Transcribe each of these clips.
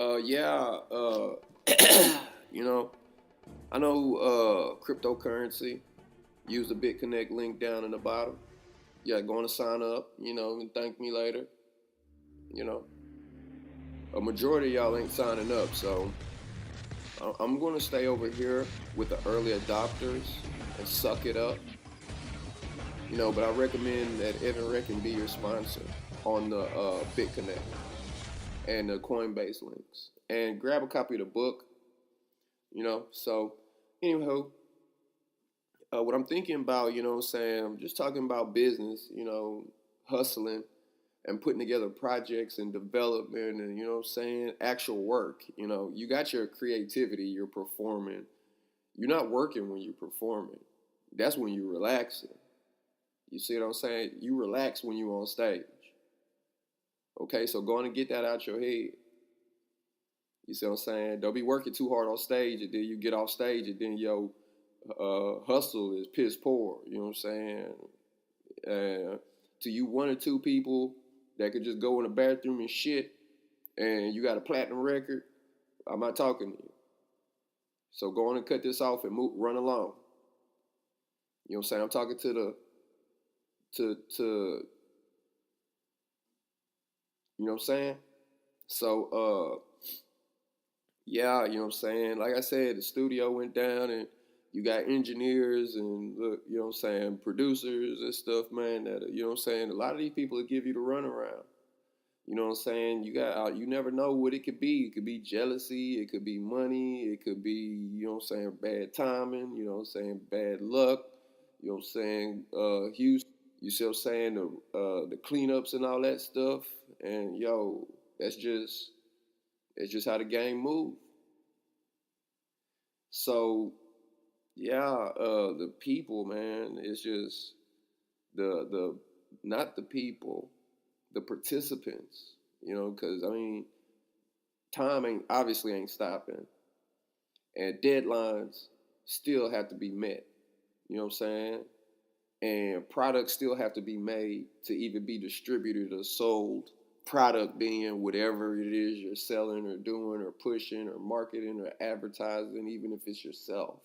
Yeah, you know, I know cryptocurrency. Use the Bitconnect link down in the bottom. Yeah, going to sign up, and thank me later. You know, a majority of y'all ain't signing up, so I'm going to stay over here with the early adopters and suck it up. But I recommend that Evan Reckon be your sponsor on the Bitconnect and the Coinbase links. And grab a copy of the book, So, anyhow, what I'm thinking about, I'm just talking about business, hustling and putting together projects and development and, actual work. You got your creativity, you're performing. You're not working when you're performing. That's when you're relaxing. You see what I'm saying? You relax when you're on stage. Okay, so go on and get that out your head. You see what I'm saying? Don't be working too hard on stage and then you get off stage and then your hustle is piss poor. You know what I'm saying? To you one or two people that could just go in the bathroom and shit and you got a platinum record, I'm not talking to you. So go on and cut this off and run along. You know what I'm saying? I'm talking to you know what I'm saying? So yeah, you know what I'm saying? Like I said, the studio went down and you got engineers and you know what I'm saying, producers and stuff, man, that you know what I'm saying, a lot of these people will give you the runaround. You know what I'm saying? You never know what it could be. It could be jealousy, it could be money, it could be, you know what I'm saying, bad timing, you know what I'm saying, bad luck, you know what I'm saying, Houston, you see what I'm saying, the cleanups and all that stuff. And yo, that's just how the game moves. So yeah, the people, man, it's just the not the people, the participants, because I mean, time ain't stopping, and deadlines still have to be met. You know what I'm saying? And products still have to be made to even be distributed or sold. Product being whatever it is you're selling or doing or pushing or marketing or advertising, even if it's yourself.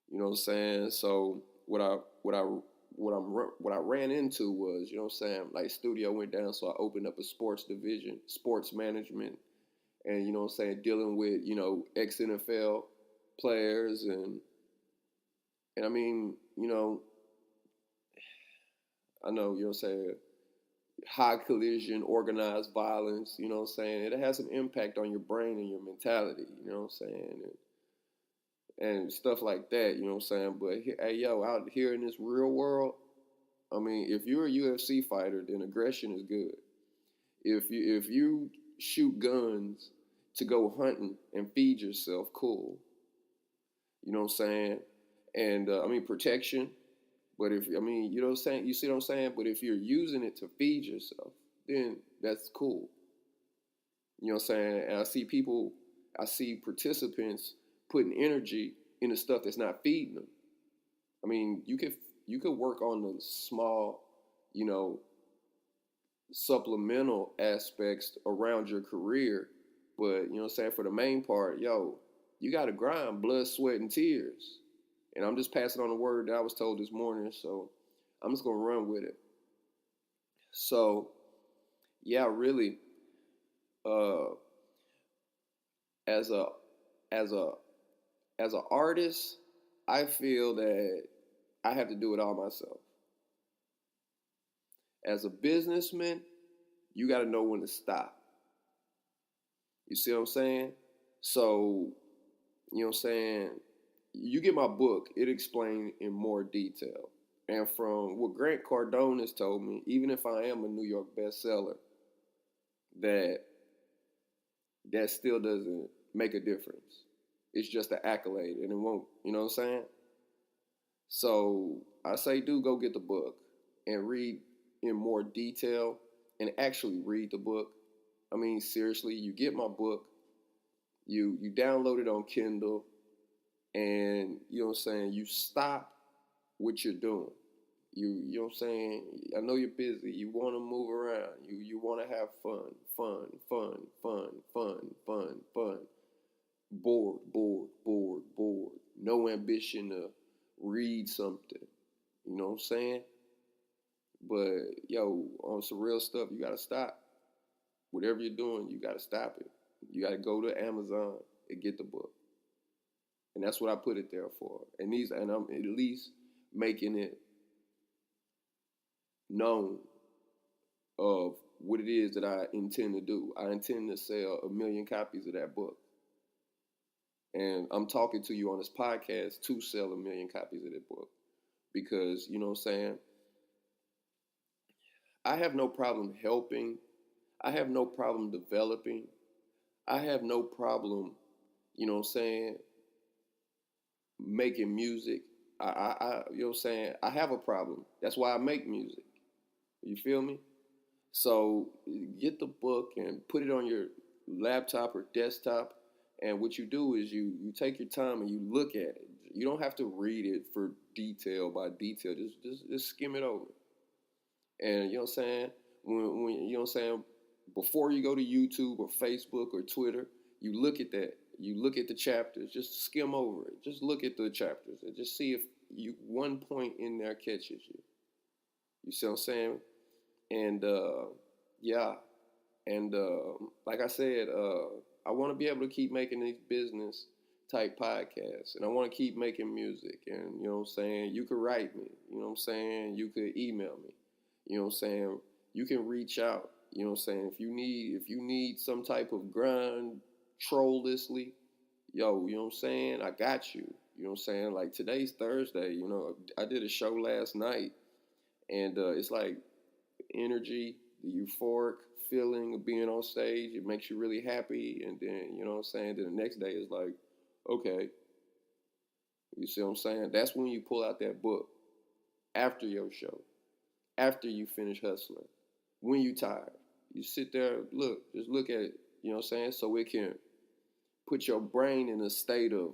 You know what I'm saying? So what I ran into was, you know what I'm saying, like studio went down, so I opened up a sports division, sports management, and you know what I'm saying, dealing with, ex NFL players and I mean, I know, you know what I'm saying, high collision, organized violence, you know what I'm saying? It has an impact on your brain and your mentality, you know what I'm saying? And stuff like that, you know what I'm saying? But hey, yo, out here in this real world, I mean, if you're a UFC fighter, then aggression is good. If you shoot guns to go hunting and feed yourself, cool. You know what I'm saying? And I mean protection. But you know what I'm saying? You see what I'm saying? But if you're using it to feed yourself, then that's cool. You know what I'm saying? And I see participants putting energy into stuff that's not feeding them. I mean, you could work on the small, you know, supplemental aspects around your career, but you know what I'm saying, for the main part, yo, you gotta grind, blood, sweat, and tears. And I'm just passing on the word that I was told this morning, so I'm just gonna run with it. So yeah, really, uh, as a as a as an artist, I feel that I have to do it all myself. As a businessman, you got to know when to stop. You see what I'm saying? So, you know what I'm saying? You get my book, it explains in more detail. And from what Grant Cardone has told me, even if I am a New York bestseller, that that still doesn't make a difference. It's just an accolade, and it won't. You know what I'm saying? So I say, do go get the book and read in more detail and actually read the book. I mean, seriously, you get my book, you download it on Kindle, and you know what I'm saying, you stop what you're doing. You know what I'm saying? I know you're busy. You want to move around. You want to have fun, fun, fun, fun, fun, no ambition to read something. You know what I'm saying? But yo, on some real stuff, you gotta stop. Whatever you're doing, you gotta stop it. You gotta go to Amazon and get the book. And that's what I put it there for. And I'm at least making it known of what it is that I intend to do. I intend to sell 1 million copies of that book. And I'm talking to you on this podcast to sell 1 million copies of that book. Because, you know what I'm saying? I have no problem helping. I have no problem developing. I have no problem, you know what I'm saying, making music. You know what I'm saying? I have a problem. That's why I make music. You feel me? So get the book and put it on your laptop or desktop. And what you do is you take your time and you look at it. You don't have to read it for detail by detail. Just skim it over. And you know what I'm saying? When you know what I'm saying? Before you go to YouTube or Facebook or Twitter, you look at that. You look at the chapters. Just skim over it. Just look at the chapters and just see if one point in there catches you. You see what I'm saying? And yeah. And like I said, I want to be able to keep making these business type podcasts, and I want to keep making music. And you know what I'm saying? You could write me. You know what I'm saying? You could email me. You know what I'm saying? You can reach out. You know what I'm saying? If you need some type of grind trolllessly, yo, you know what I'm saying? I got you. You know what I'm saying? Like today's Thursday, you know, I did a show last night, and it's like energy, the euphoric feeling of being on stage. It makes you really happy, and then, you know what I'm saying? Then the next day is like, okay. You see what I'm saying? That's when you pull out that book after your show, after you finish hustling, when you tired. You sit there, just look at it, you know what I'm saying? So it can put your brain in a state of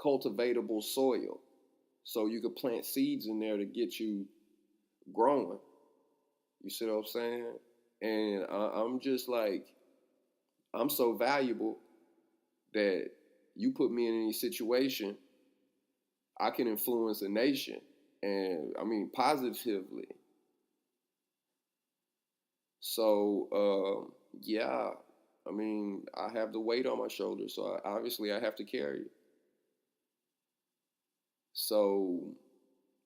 cultivatable soil. So you could plant seeds in there to get you growing. You see what I'm saying? And I'm just like, I'm so valuable that you put me in any situation, I can influence a nation. And I mean, positively. So, yeah, I mean, I have the weight on my shoulders, so obviously I have to carry it. So,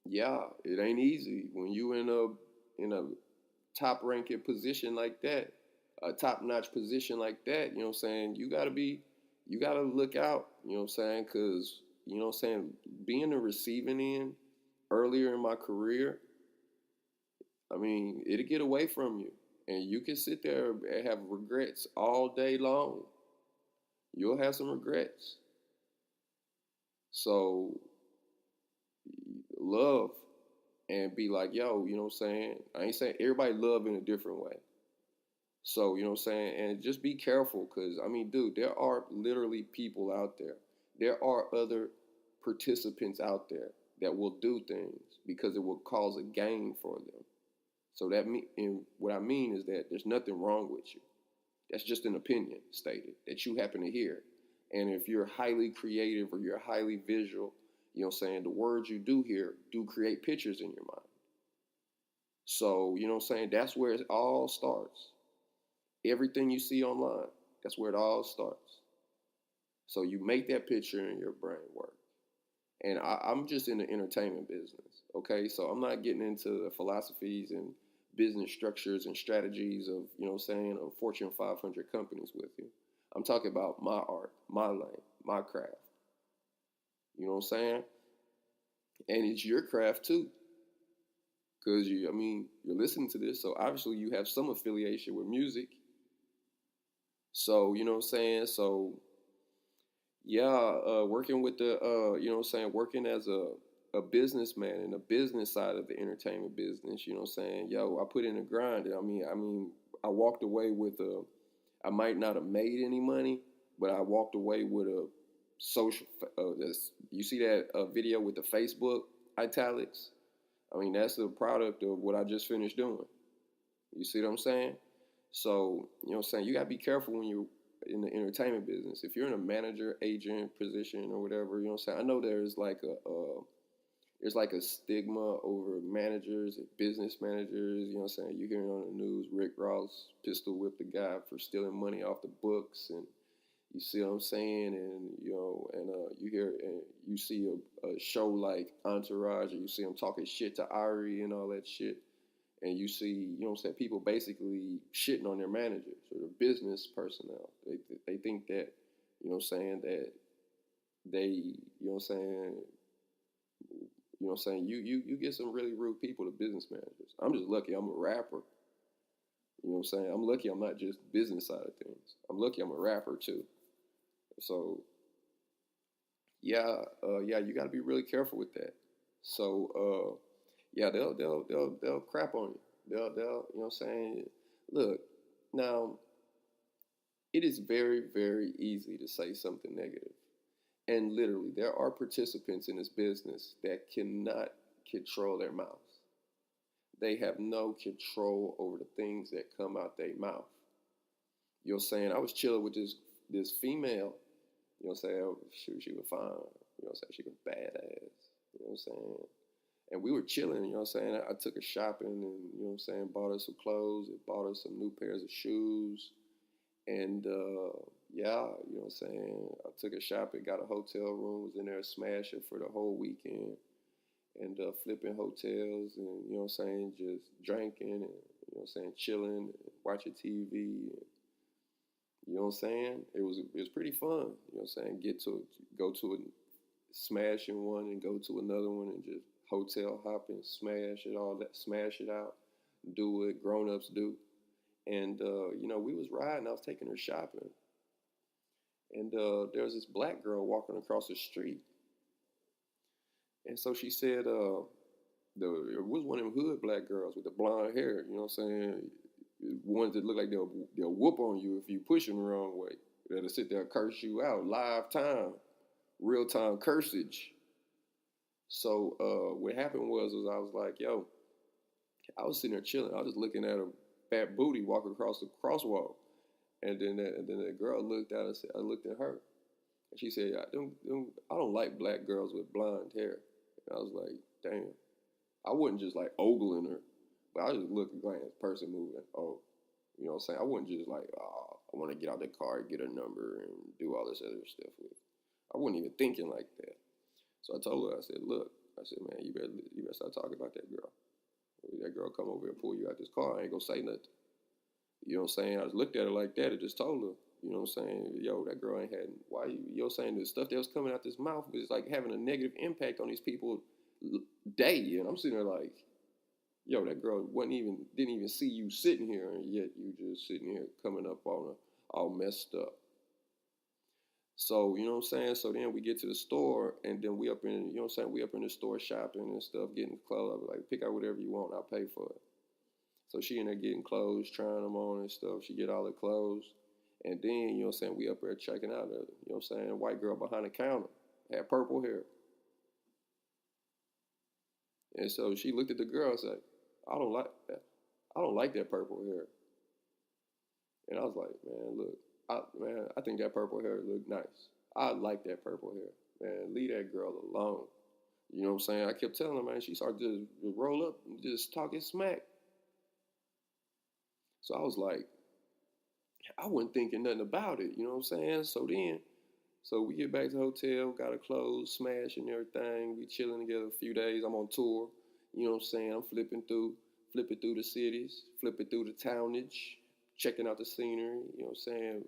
yeah, it ain't easy when you in a top ranking position like that, a top notch position like that. You know what I'm saying? You gotta look out. You know what I'm saying? Because you know what I'm saying, being the receiving end earlier in my career, I mean, it'll get away from you. And you can sit there and have regrets all day long. You'll have some regrets. So, love and be like, yo, you know what I'm saying? I ain't saying everybody love in a different way. So, you know what I'm saying? And just be careful because, I mean, dude, there are literally people out there. There are other participants out there that will do things because it will cause a gain for them. So and what I mean is that there's nothing wrong with you. That's just an opinion stated that you happen to hear. And if you're highly creative or you're highly visual, you know what I'm saying, the words you do hear do create pictures in your mind. So, you know what I'm saying, that's where it all starts. Everything you see online, that's where it all starts. So you make that picture in your brain work. And I'm just in the entertainment business, okay? So I'm not getting into the philosophies and business structures and strategies of, you know what I'm saying, of Fortune 500 companies with you. I'm talking about my art, my lane, my craft. You know what I'm saying? And it's your craft too. Because, you're listening to this, so obviously you have some affiliation with music. So, you know what I'm saying? So, yeah, working with the, you know what I'm saying, working as a businessman in the business side of the entertainment business, you know what I'm saying? Yo, I put in a grind. I walked away with I might not have made any money, but I walked away with a social, you see that video with the Facebook italics? I mean, that's the product of what I just finished doing. You see what I'm saying? So, you know what I'm saying? You got to be careful when you're in the entertainment business, if you're in a manager, agent position or whatever, you know what I'm saying? I know there's like a stigma over managers and business managers, you know what I'm saying? You hearing on the news, Rick Ross pistol whipped the guy for stealing money off the books, and you see what I'm saying? And, you know, and you hear and you see a show like Entourage, and you see them talking shit to Ari and all that shit. And you see, you know what I'm saying, people basically shitting on their managers or their business personnel. They think that, you know what I'm saying, that they, you know what I'm saying, you know what I'm saying, you get some really rude people to business managers. I'm just lucky I'm a rapper. You know what I'm saying? I'm lucky I'm not just business side of things. I'm lucky I'm a rapper too. So yeah, you got to be really careful with that. So yeah, they'll crap on you. They'll you know what I'm saying? Look, now it is very, very easy to say something negative. And literally, there are participants in this business that cannot control their mouths. They have no control over the things that come out their mouth. You know what I'm saying? I was chilling with this female, you know what I'm saying? She was fine. You know what I'm saying? She was badass. You know what I'm saying? And we were chilling, you know what I'm saying? I took her shopping and, you know what I'm saying, bought her some clothes, and bought her some new pairs of shoes. And yeah, you know what I'm saying? I took her shopping, got a hotel room, was in there smashing for the whole weekend, and flipping hotels, and, you know what I'm saying, just drinking and, you know what I'm saying, chilling, and watching TV. And, you know what I'm saying? It was pretty fun, you know what I'm saying? Go to a smashing one and go to another one and just hotel hopping, smash it all that, smash it out, do what grown-ups do. And, you know, we was riding, I was taking her shopping. And there was this black girl walking across the street. And so she said, there was one of them hood black girls with the blonde hair, you know what I'm saying? Ones that look like they'll whoop on you if you push them the wrong way. That'll sit there and curse you out, live time, real time cursage. So what happened was I was like, yo, I was sitting there chilling. I was just looking at a fat booty walking across the crosswalk. And then that girl looked at us. I looked at her, and she said, I don't like black girls with blonde hair. And I was like, damn. I wasn't just like ogling her, but I was just looking like a person moving. Oh, you know what I'm saying? I wasn't just like, oh, I want to get out the car, get her number, and do all this other stuff with her. I wasn't even thinking like that. So I told her, I said, look, I said, man, you better start talking about that girl. If that girl come over here and pull you out this car, I ain't gonna say nothing. You know what I'm saying? I just looked at her like that and just told her, you know what I'm saying? Yo, that girl ain't had, why you know what I'm saying? The stuff that was coming out this mouth was like having a negative impact on these people day. And I'm sitting there like, yo, that girl didn't even see you sitting here, and yet you just sitting here coming up on her all messed up. So, you know what I'm saying? So then we get to the store, and then we up in, you know what I'm saying? We up in the store shopping and stuff, getting clothes. I was like, pick out whatever you want, I'll pay for it. So she in there getting clothes, trying them on and stuff. She get all the clothes. And then, you know what I'm saying, we up there checking out, you know what I'm saying, a white girl behind the counter, had purple hair. And so she looked at the girl and said, I don't like that. I don't like that purple hair. And I was like, man, look, I think that purple hair look nice. I like that purple hair. Man, leave that girl alone. You know what I'm saying? I kept telling her, man, she started to roll up and just talking smack. So I was like, I wasn't thinking nothing about it, you know what I'm saying? So we get back to the hotel, got our clothes, smashed and everything. We chilling together a few days. I'm on tour, you know what I'm saying? I'm flipping through the cities, flipping through the townage, checking out the scenery, you know what I'm saying?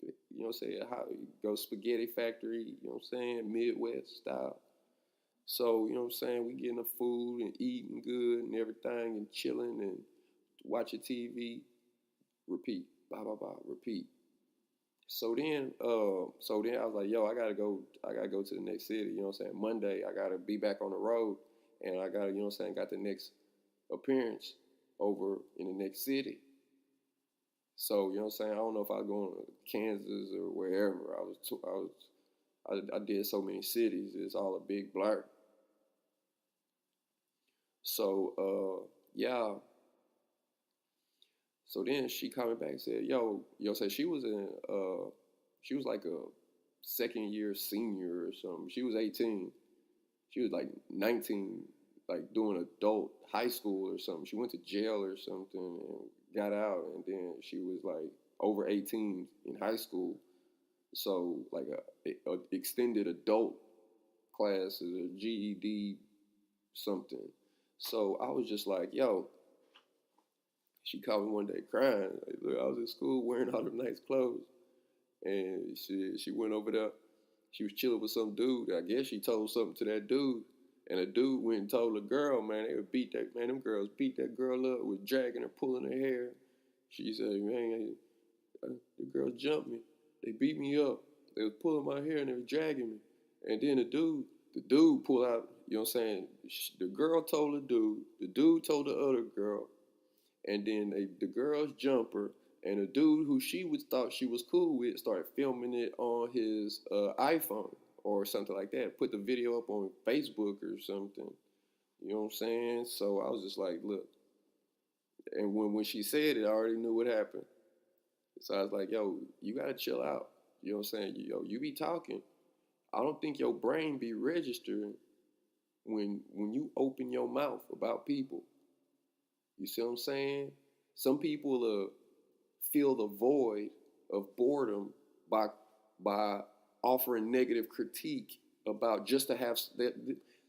You know what I'm saying? How go spaghetti factory, you know what I'm saying? Midwest style. So, you know what I'm saying? We getting the food and eating good and everything and chilling and watching TV. Repeat, blah, blah, blah, repeat. So then I was like, yo, I gotta go to the next city, you know what I'm saying? Monday, I gotta be back on the road, and I gotta, you know what I'm saying, got the next appearance over in the next city. So, you know what I'm saying, I don't know if I was going to Kansas or wherever. I did so many cities, it's all a big blur. So, yeah. So then she called me back and said, said she was like a second year senior or something. She was 18. She was like 19, like doing adult high school or something. She went to jail or something and got out, and then she was like over 18 in high school. So like a extended adult class is a GED something. So I was just like, yo, she called me one day crying. Like, look, I was in school wearing all them nice clothes. And she went over there. She was chilling with some dude. I guess she told something to that dude. And the dude went and told the girl, man, they would beat that, man, them girls beat that girl up, was dragging her, pulling her hair. She said, man, the girls jumped me. They beat me up. They was pulling my hair and they was dragging me. And then the dude pulled out, you know what I'm saying? The girl told the dude told the other girl, and then the girls jump her, and the dude who thought she was cool with started filming it on his iPhone or something like that. Put the video up on Facebook or something. You know what I'm saying? So I was just like, look. And when she said it, I already knew what happened. So I was like, yo, you gotta chill out. You know what I'm saying? Yo, you be talking. I don't think your brain be registering when you open your mouth about people. You see what I'm saying? Some people fill the void of boredom by offering negative critique about just to have that.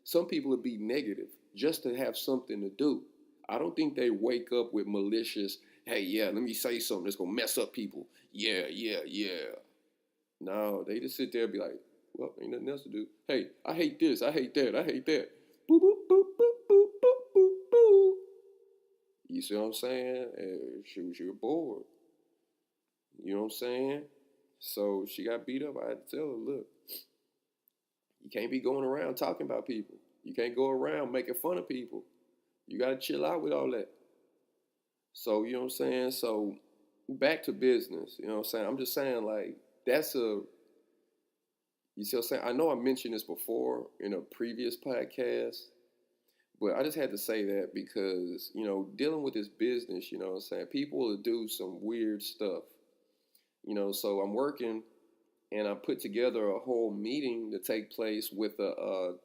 Some people would be negative just to have something to do. I don't think they wake up with malicious, hey, yeah, let me say something that's gonna mess up people. Yeah, yeah, yeah. No, they just sit there and be like, well, ain't nothing else to do. Hey, I hate this, I hate that, I hate that. Boop, boop, boop, boop, boop, boop, boop, boop. You see what I'm saying? She was bored. You know what I'm saying? So she got beat up. I had to tell her, look, you can't be going around talking about people. You can't go around making fun of people. You got to chill out with all that. So, you know what I'm saying? So back to business. You know what I'm saying? I'm just saying, like, you see what I'm saying? I know I mentioned this before in a previous podcast, but I just had to say that because, you know, dealing with this business, you know what I'm saying? People will do some weird stuff. You know, so I'm working and I put together a whole meeting to take place with a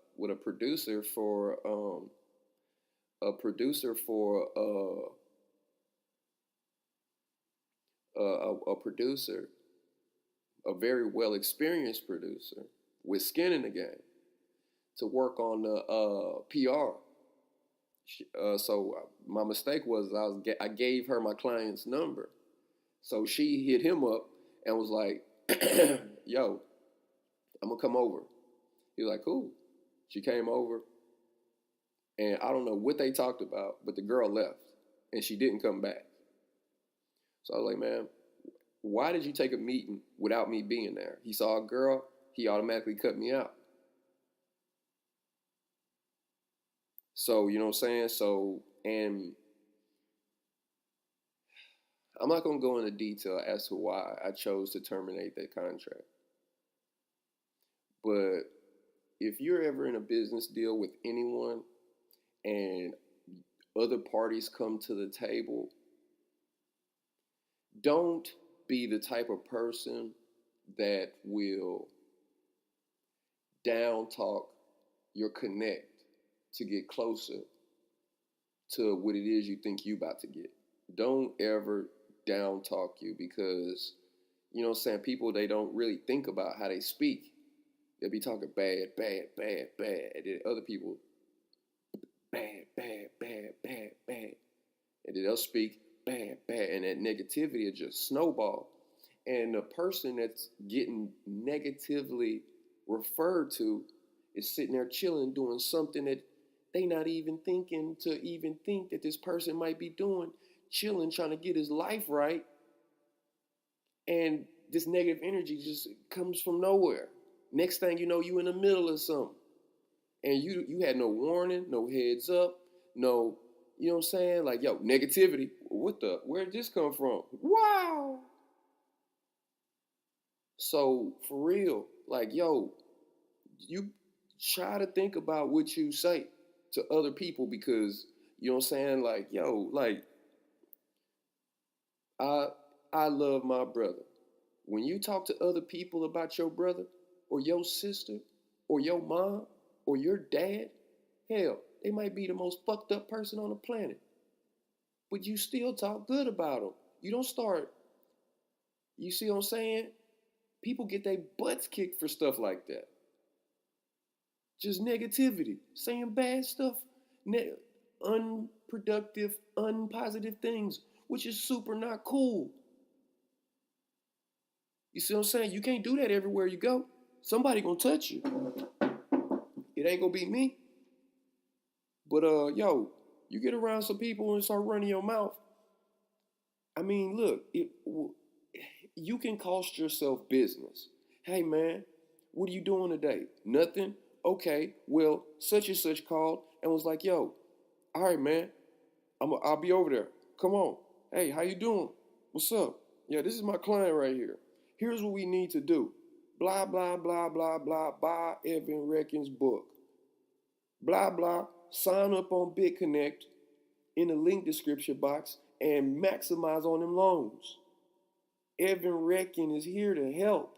producer for a producer for a producer, a very well experienced producer with skin in the game to work on the PR. So my mistake was I gave her my client's number, so she hit him up and was like, "Yo, I'm gonna come over." He was like, "Cool." She came over, and I don't know what they talked about, but the girl left, and she didn't come back. So I was like, "Man, why did you take a meeting without me being there?" He saw a girl, he automatically cut me out. So, you know what I'm saying? So, and I'm not going to go into detail as to why I chose to terminate that contract. But if you're ever in a business deal with anyone and other parties come to the table, don't be the type of person that will down talk your connect to get closer to what it is you think you about to get. Don't ever down talk you, because, you know what I'm saying, people, they don't really think about how they speak. They'll be talking bad, bad, bad, bad, and then other people, bad, bad, bad, bad, bad, and then they'll speak bad, bad, and that negativity will just snowball. And the person that's getting negatively referred to is sitting there chilling, doing something that they not even thinking to even think that this person might be doing, chilling, trying to get his life right. And this negative energy just comes from nowhere. Next thing you know, you in the middle of something. And you had no warning, no heads up, no, you know what I'm saying? Like, yo, negativity, where'd this come from? Wow. So for real, like, yo, you try to think about what you say to other people, because, you know what I'm saying? Like, yo, like, I I love my brother. When you talk to other people about your brother or your sister or your mom or your dad, hell, they might be the most fucked up person on the planet, but you still talk good about them. You don't start, you see what I'm saying? People get their butts kicked for stuff like that. Just negativity, saying bad stuff, unproductive, unpositive things, which is super not cool. You see what I'm saying? You can't do that everywhere you go. Somebody gonna touch you. It ain't gonna be me. But yo, you get around some people and start running your mouth. I mean, look, you can cost yourself business. Hey man, what are you doing today? Nothing. Okay, well, such and such called and was like, yo, all right, man, I'll be over there. Come on. Hey, how you doing? What's up? Yeah, this is my client right here. Here's what we need to do. Blah, blah, blah, blah, blah. Buy Evan Reckon's book. Blah, blah. Sign up on Bitconnect in the link description box and maximize on them loans. Evan Reckon is here to help.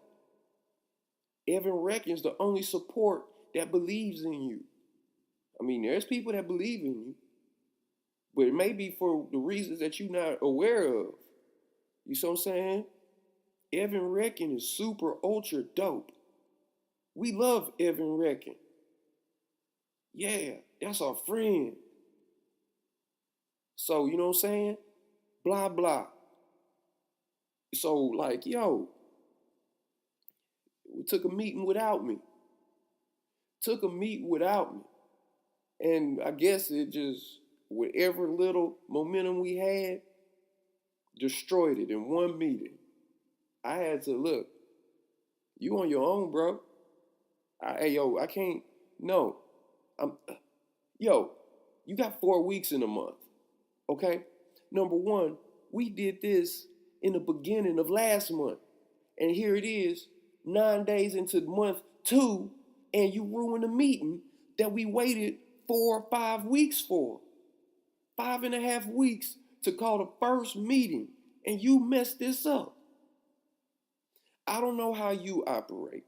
Evan Reckon's the only support that believes in you. I mean, there's people that believe in you, but it may be for the reasons that you're not aware of. You see what I'm saying? Evan Reckon is super ultra dope. We love Evan Reckon. Yeah, that's our friend. So, you know what I'm saying? Blah, blah. So, like, yo, we took a meeting without me. Took a meeting without me. And I guess it just, whatever little momentum we had, destroyed it in one meeting. I had to look, you on your own, bro. Hey, yo, I can't, no. Yo, you got 4 weeks in a month, okay? Number one, we did this in the beginning of last month. And here it is, 9 days into month 2, and you ruined a meeting that we waited 4 or 5 weeks for. 5.5 weeks to call the first meeting, and you messed this up. I don't know how you operate.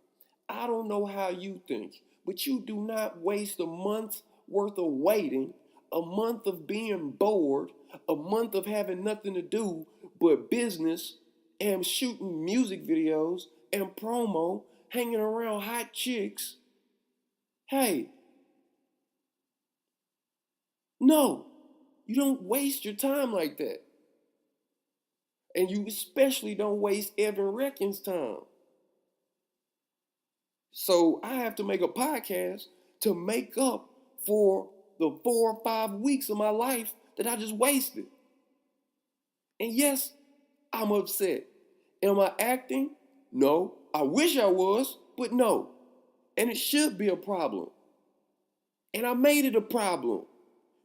I don't know how you think, but you do not waste a month's worth of waiting, a month of being bored, a month of having nothing to do but business and shooting music videos and promo, hanging around hot chicks. Hey, no, you don't waste your time like that. And you especially don't waste Evan Reckon's time. So I have to make a podcast to make up for the 4 or 5 weeks of my life that I just wasted. And yes, I'm upset. Am I acting? No. I wish I was, but no. And it should be a problem. And I made it a problem.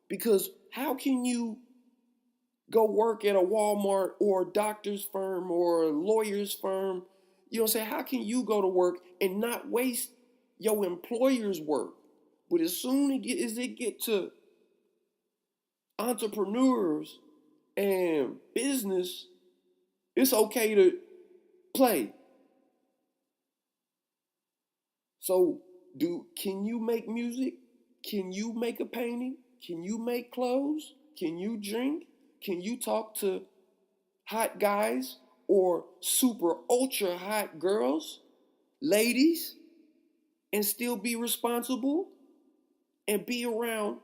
Because how can you go work at a Walmart or a doctor's firm or a lawyer's firm? You know what I'm saying? How can you go to work and not waste your employer's work? But as soon as it get to entrepreneurs and business, it's okay to play. So can you make music? Can you make a painting? Can you make clothes? Can you drink? Can you talk to hot guys or super ultra hot girls, ladies, and still be responsible and be around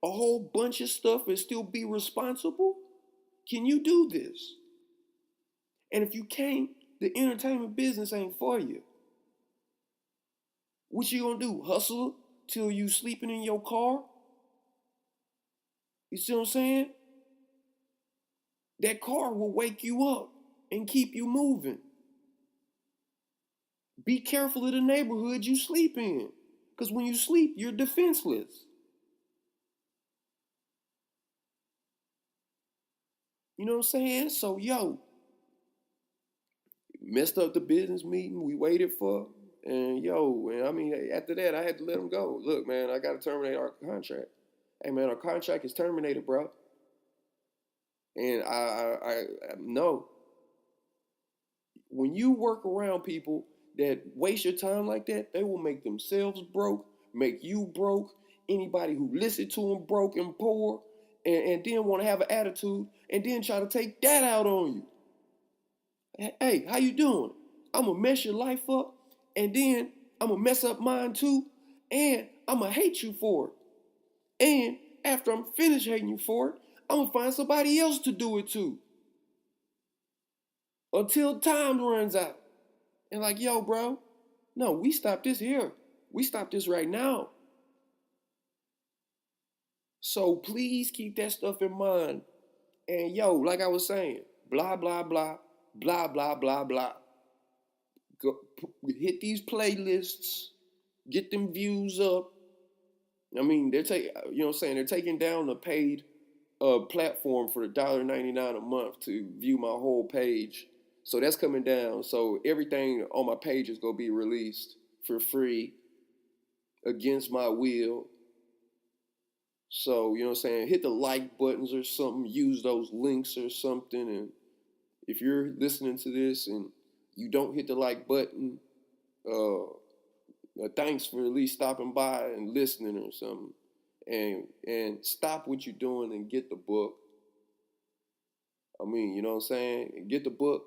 a whole bunch of stuff and still be responsible? Can you do this? And if you can't, the entertainment business ain't for you. What you gonna do? Hustle till you sleeping in your car? You see what I'm saying? That car will wake you up and keep you moving. Be careful of the neighborhood you sleep in. Because when you sleep, you're defenseless. You know what I'm saying? So, yo, messed up the business meeting we waited for. And, I mean, after that, I had to let him go. Look, man, I got to terminate our contract. Hey, man, our contract is terminated, bro. And I no. When you work around people that waste your time like that, they will make themselves broke, make you broke, anybody who listen to them broke and poor, and then want to have an attitude, and then try to take that out on you. Hey, how you doing? I'm gonna mess your life up, and then I'm gonna mess up mine too, and I'm gonna hate you for it. And after I'm finished hating you for it, I'm gonna find somebody else to do it too. Until time runs out. And like, yo, bro, no, we stop this here. We stop this right now. So please keep that stuff in mind. And yo, like I was saying, blah, blah, blah, blah, blah, blah, blah. Go, hit these playlists, get them views up. I mean, you know what I'm saying? They're taking down the paid platform for $1.99 a month to view my whole page. So that's coming down. So everything on my page is gonna be released for free against my will. So, you know what I'm saying? Hit the like buttons or something, use those links or something. And if you're listening to this and you don't hit the like button, thanks for at least stopping by and listening or something. And stop what you're doing and get the book. I mean, you know what I'm saying? Get the book